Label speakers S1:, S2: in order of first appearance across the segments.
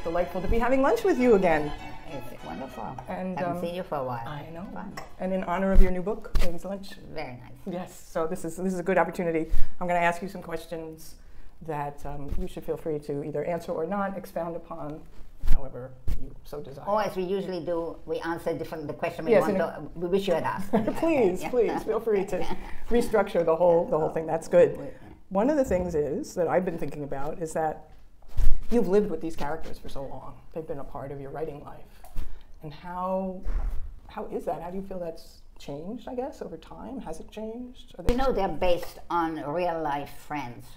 S1: delightful to be having lunch with you again.
S2: It's wonderful.
S1: And
S2: haven't seen you for a while.
S1: I know.
S2: Fun.
S1: And in honor of your new book, Ladies' Lunch.
S2: Very nice.
S1: Yes, so this is a good opportunity. I'm going to ask you some questions that you should feel free to either answer or not, expound upon, however you so desire.
S2: Or as we usually do, we answer the question we
S1: Yes,
S2: want to, we wish you had asked.
S1: Please, please, feel free to restructure the whole thing. That's good. One of the things is that I've been thinking about is that you've lived with these characters for so long. They've been a part of your writing life. And how is that? How do you feel that's changed, I guess, over time? Has it changed?
S2: You know, they're based on real life friends.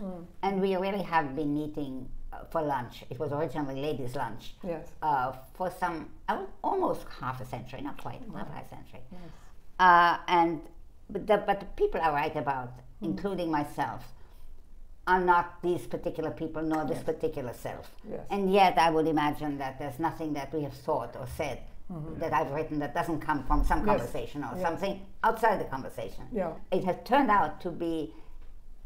S2: And we really have been meeting for lunch. It was originally ladies' lunch.
S1: Yes.
S2: For some, almost half a century, not quite, half a century.
S1: Yes.
S2: But the people I write about, including myself, are not these particular people nor this particular self.
S1: Yes.
S2: And yet I would imagine that there's nothing that we have thought or said that I've written that doesn't come from some conversation or something outside the conversation.
S1: Yeah.
S2: It has turned out to be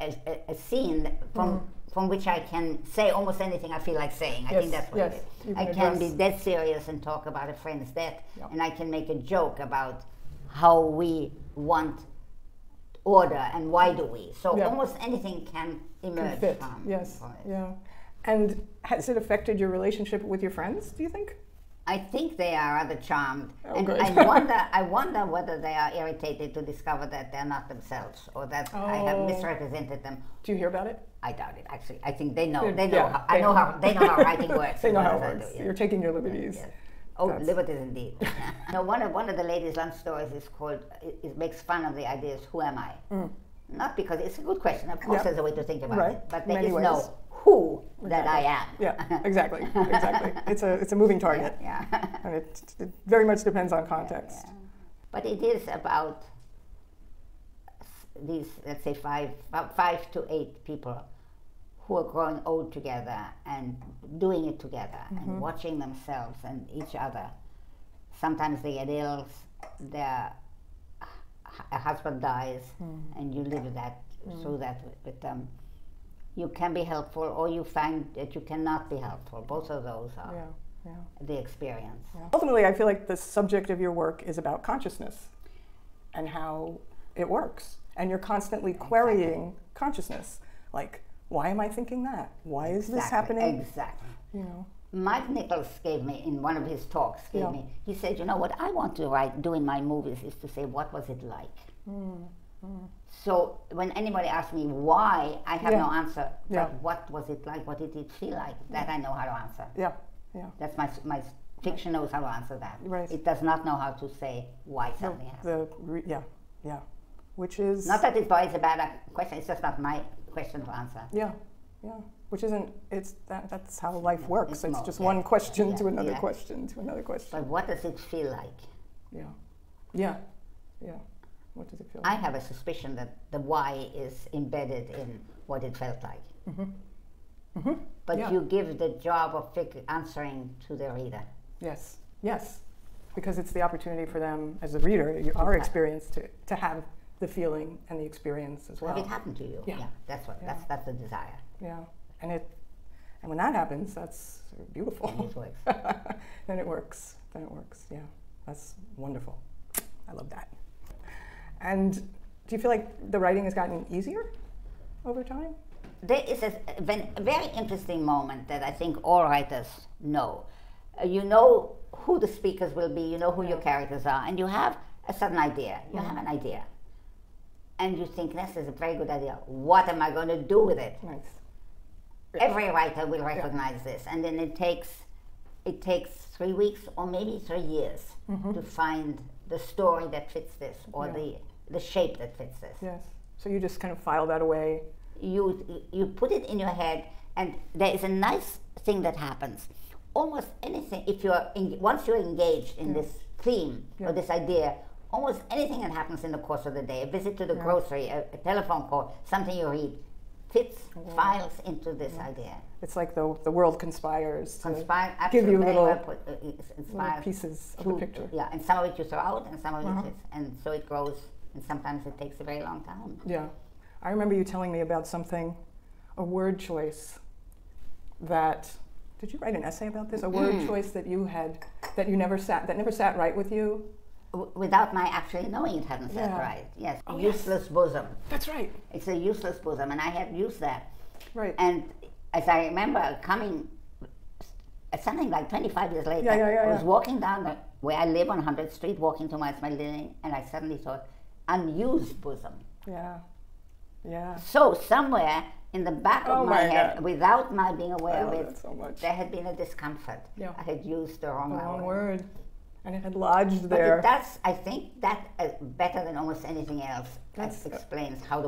S2: a scene from which I can say almost anything I feel like saying. I think that's what it is. I can be dead serious and talk about a friend's death, and I can make a joke about how we want order and why do we. So almost anything can emerge from it.
S1: Yeah. And has it affected your relationship with your friends, do you think?
S2: I think they are rather charmed, and
S1: good.
S2: I wonder whether they are irritated to discover that they're not themselves, or that I have misrepresented them.
S1: Do you hear about it?
S2: I doubt it. Actually, I think they know. They
S1: Yeah,
S2: know. They know how writing works.
S1: They know how it works. You're taking your liberties.
S2: Yes. Oh, liberties indeed. No, one of the ladies' lunch stories is called. It makes fun of the ideas. Who am I? Not because it's a good question. Of course, there's a way to think about it, but there is no who that I am.
S1: Yeah, exactly. It's a moving target.
S2: Yeah.
S1: And it very much depends on context.
S2: Yeah. But it is about these, let's say, about 5 to 8 people who are growing old together and doing it together and watching themselves and each other. Sometimes they get ill, a husband dies, and you live that through that with them. You can be helpful, or you find that you cannot be helpful. Both of those are the experience.
S1: Yeah. Ultimately, I feel like the subject of your work is about consciousness and how it works. And you're constantly querying consciousness. Like, why am I thinking that? Why is this happening?
S2: Exactly.
S1: You know.
S2: Mike Nichols gave me, in one of his talks, he said, you know, what I want to do in my movies is to say, what was it like? So when anybody asks me why, I have no answer. But what was it like? What did it feel like? That I know how to answer.
S1: Yeah.
S2: That's my fiction knows how to answer that.
S1: Right.
S2: It does not know how to say why something happened.
S1: Which is
S2: not that it's always a bad question. It's just not my question to answer.
S1: Yeah. Which isn't. That's how life works. It's just one question to another question to another question.
S2: But what does it feel like?
S1: Yeah. What does it feel like?
S2: I have a suspicion that the why is embedded in what it felt like. But you give the job of answering to the reader.
S1: Yes. Because it's the opportunity for them, as a reader, our experience, to have the feeling and the experience as well.
S2: Have it happened to you? Yeah. That's what. That's the desire.
S1: Yeah. And when that happens, that's beautiful.
S2: And it works.
S1: Then it works. Yeah. That's wonderful. I love that. And do you feel like the writing has gotten easier over time?
S2: There is a very interesting moment that I think all writers know. You know who the speakers will be, you know who your characters are, and you have a certain idea. You have an idea. And you think, this is a very good idea. What am I going to do with it?
S1: Nice.
S2: Every writer will recognize this. And then it takes 3 weeks or maybe 3 years to find the story that fits this, or the shape that fits this.
S1: Yes. So you just kind of file that away.
S2: You put it in your head, and there is a nice thing that happens. Almost anything, once you're engaged in this theme or this idea, almost anything that happens in the course of the day, a visit to the grocery, a telephone call, something you read, fits, files into this idea.
S1: It's like the world conspires to
S2: give
S1: you little
S2: pieces
S1: of the picture.
S2: Yeah, and some of it you throw out, and some of it fits, and so it grows, and sometimes it takes a very long time.
S1: Yeah. I remember you telling me about something, a word choice that Did you write an essay about this? A word choice that you had, that never sat right with you?
S2: Without my actually knowing it hadn't sat right. Yes.
S1: Oh,
S2: useless bosom.
S1: That's right.
S2: It's a useless bosom, and I had used that.
S1: Right.
S2: And as I remember coming, something like 25 years later, I was walking down where I live on 100th Street, walking towards my living, and I suddenly thought, unused bosom.
S1: Yeah. Yeah.
S2: So somewhere in the back of my head, without my being aware of it, there had been a discomfort.
S1: Yeah.
S2: I had used the wrong
S1: word. And it had lodged there.
S2: But I think that better than almost anything else explains how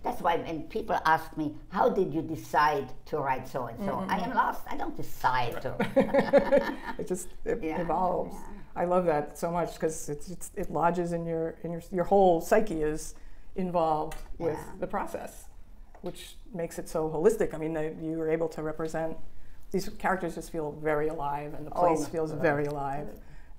S2: that's why when people ask me, how did you decide to write so and so? I am lost. I don't decide to.
S1: It evolves. Yeah. I love that so much because it lodges in your whole psyche is involved with the process, which makes it so holistic. I mean, you were able to represent. These characters just feel very alive, and the place feels very alive.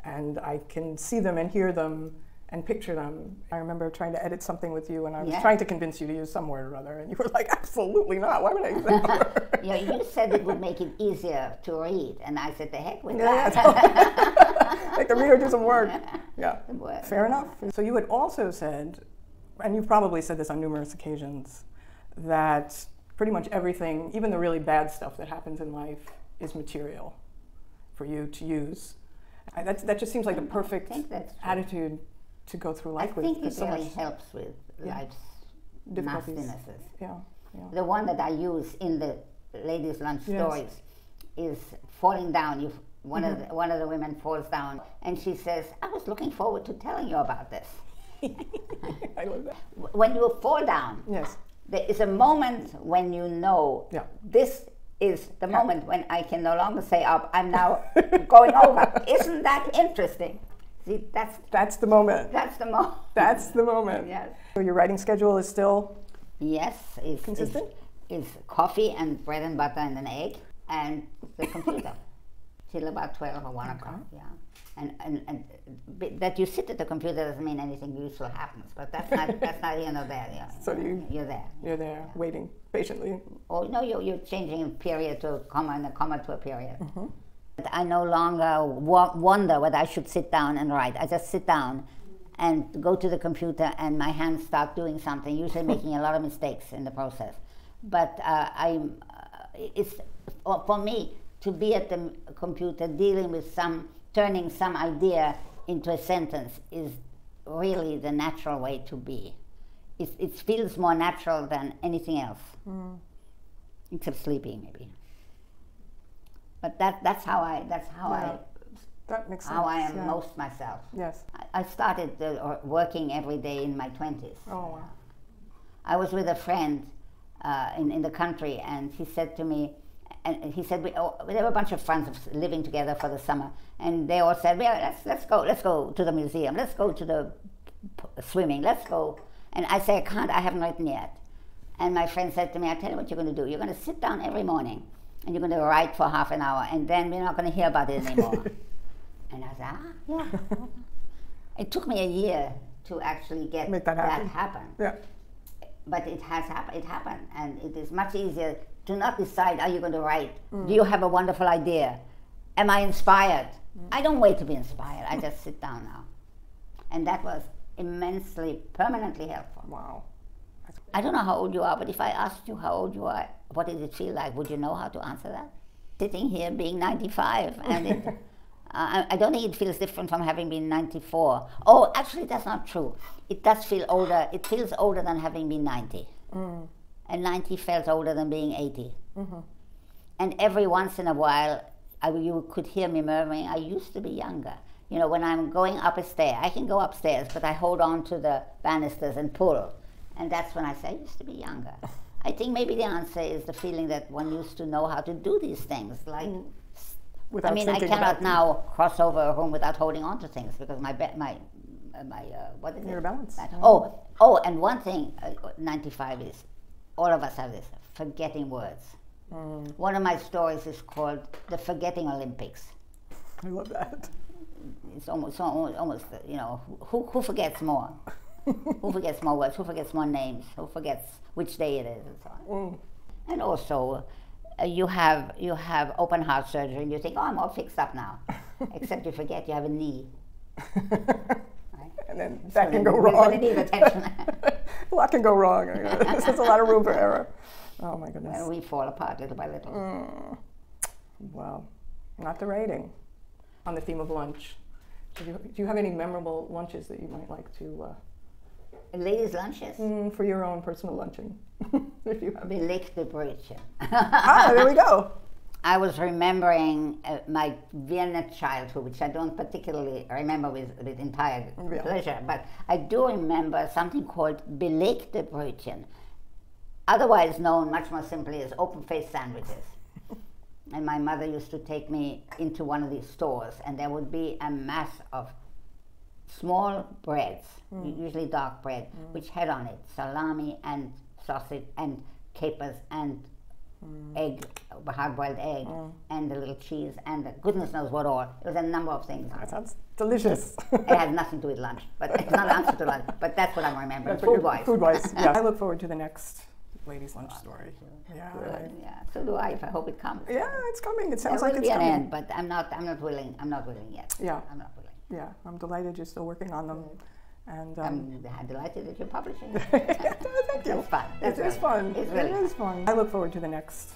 S1: And I can see them and hear them and picture them. I remember trying to edit something with you, and I was trying to convince you to use some word or other, and you were like, absolutely not. Why would I use that word?
S2: Yeah, you said it would make it easier to read, and I said, the heck with that.
S1: Make the reader do some work. Yeah, fair enough. So you had also said, and you've probably said this on numerous occasions, that pretty much everything, even the really bad stuff that happens in life, is material for you to use. That just seems like a perfect attitude to go through life with.
S2: I think it really helps with life's nastinesses.
S1: Yeah.
S2: The one that I use in the Ladies' Lunch stories is falling down. One of the women falls down, and she says, I was looking forward to telling you about this.
S1: I love that.
S2: When you fall down, there is a moment when you know this is the moment when I can no longer say up, I'm now going over. Isn't that interesting? See,
S1: that's the moment.
S2: That's the moment.
S1: That's the moment.
S2: Yes.
S1: So your writing schedule is still
S2: is
S1: consistent?
S2: Is coffee and bread and butter and an egg and the computer till about 12 or 1 o'clock. Yeah. And that you sit at the computer doesn't mean anything useful happens, but that's not here nor there. Yeah.
S1: So
S2: you're there.
S1: You're there, waiting patiently.
S2: Oh no, you're changing a period to a comma and a comma to a period. But I no longer wonder whether I should sit down and write. I just sit down and go to the computer, and my hands start doing something, usually making a lot of mistakes in the process. But it's for me to be at the computer dealing with turning some idea into a sentence is really the natural way to be. It feels more natural than anything else, except sleeping maybe. But that's how I
S1: that makes sense.
S2: How I am most myself.
S1: Yes.
S2: I started working every day in my 20s.
S1: Oh wow.
S2: I was with a friend in the country, and he said to me, and he said, there were a bunch of friends living together for the summer, and they all said, well, let's go to the museum, let's go to the swimming, let's go. And I say, I can't, I haven't written yet. And my friend said to me, I'll tell you what you're going to do. You're going to sit down every morning, and you're going to write for half an hour, and then we're not going to hear about it anymore. And I said, yeah. It took me a year to actually get that happen.
S1: Yeah.
S2: But it has happened. It happened, and it is much easier to not decide, are you going to write? Do you have a wonderful idea? Am I inspired? I don't wait to be inspired. I just sit down now. And that was immensely, permanently helpful.
S1: Wow.
S2: I don't know how old you are, but if I asked you how old you are, what did it feel like? Would you know how to answer that? Sitting here being 95, and I don't think it feels different from having been 94. Oh, actually, that's not true. It does feel older. It feels older than having been 90. And 90 felt older than being 80. And every once in a while, you could hear me murmuring, I used to be younger. You know, when I'm going up a stair, I can go upstairs, but I hold on to the banisters and pull. And that's when I say, I used to be younger. I think maybe the answer is the feeling that one used to know how to do these things. Like, I mean, I cannot now cross over a room without holding on to things because what is
S1: your balance.
S2: Oh, and one thing, 95 is, all of us have this, forgetting words. One of my stories is called The Forgetting Olympics.
S1: I love that.
S2: It's almost you know, who forgets more? Who forgets more words? Who forgets more names? Who forgets which day it is and so on. And also, you have open heart surgery and you think, oh, I'm all fixed up now. Except you forget you have a knee. Right?
S1: And then that can go wrong.
S2: We're going to need attention.
S1: A lot can go wrong. There's a lot of room for error. Oh my goodness.
S2: And we fall apart little by little.
S1: Wow. Not the writing. On the theme of lunch, do you have any memorable lunches that you might like to...
S2: Ladies' lunches?
S1: For your own personal luncheon. If you have.
S2: Belegte Brötchen.
S1: There we go.
S2: I was remembering my Vienna childhood, which I don't particularly remember with entire pleasure, but I do remember something called Belegte Brötchen, otherwise known much more simply as open-faced sandwiches. And my mother used to take me into one of these stores, and there would be a mass of small breads, usually dark bread, which had on it salami and sausage and capers and egg, hard-boiled egg, and a little cheese, and goodness knows what all. It was a number of things.
S1: That sounds delicious.
S2: It has nothing to do with lunch, but it's not an answer to lunch. But that's what I'm remembering, food-wise.
S1: Food-wise, yeah. I look forward to the next ladies' lunch story. Yeah,
S2: yeah. So do I. I hope it comes.
S1: Yeah, it's coming. It sounds
S2: like
S1: it's coming.
S2: An end, but I'm not willing. I'm not willing yet.
S1: Yeah,
S2: I'm not willing.
S1: Yeah, I'm delighted you're still working on them. And
S2: I'm delighted that you're publishing.
S1: Thank you.
S2: It's fun.
S1: It's fun.
S2: It's really
S1: fun. I look forward to the next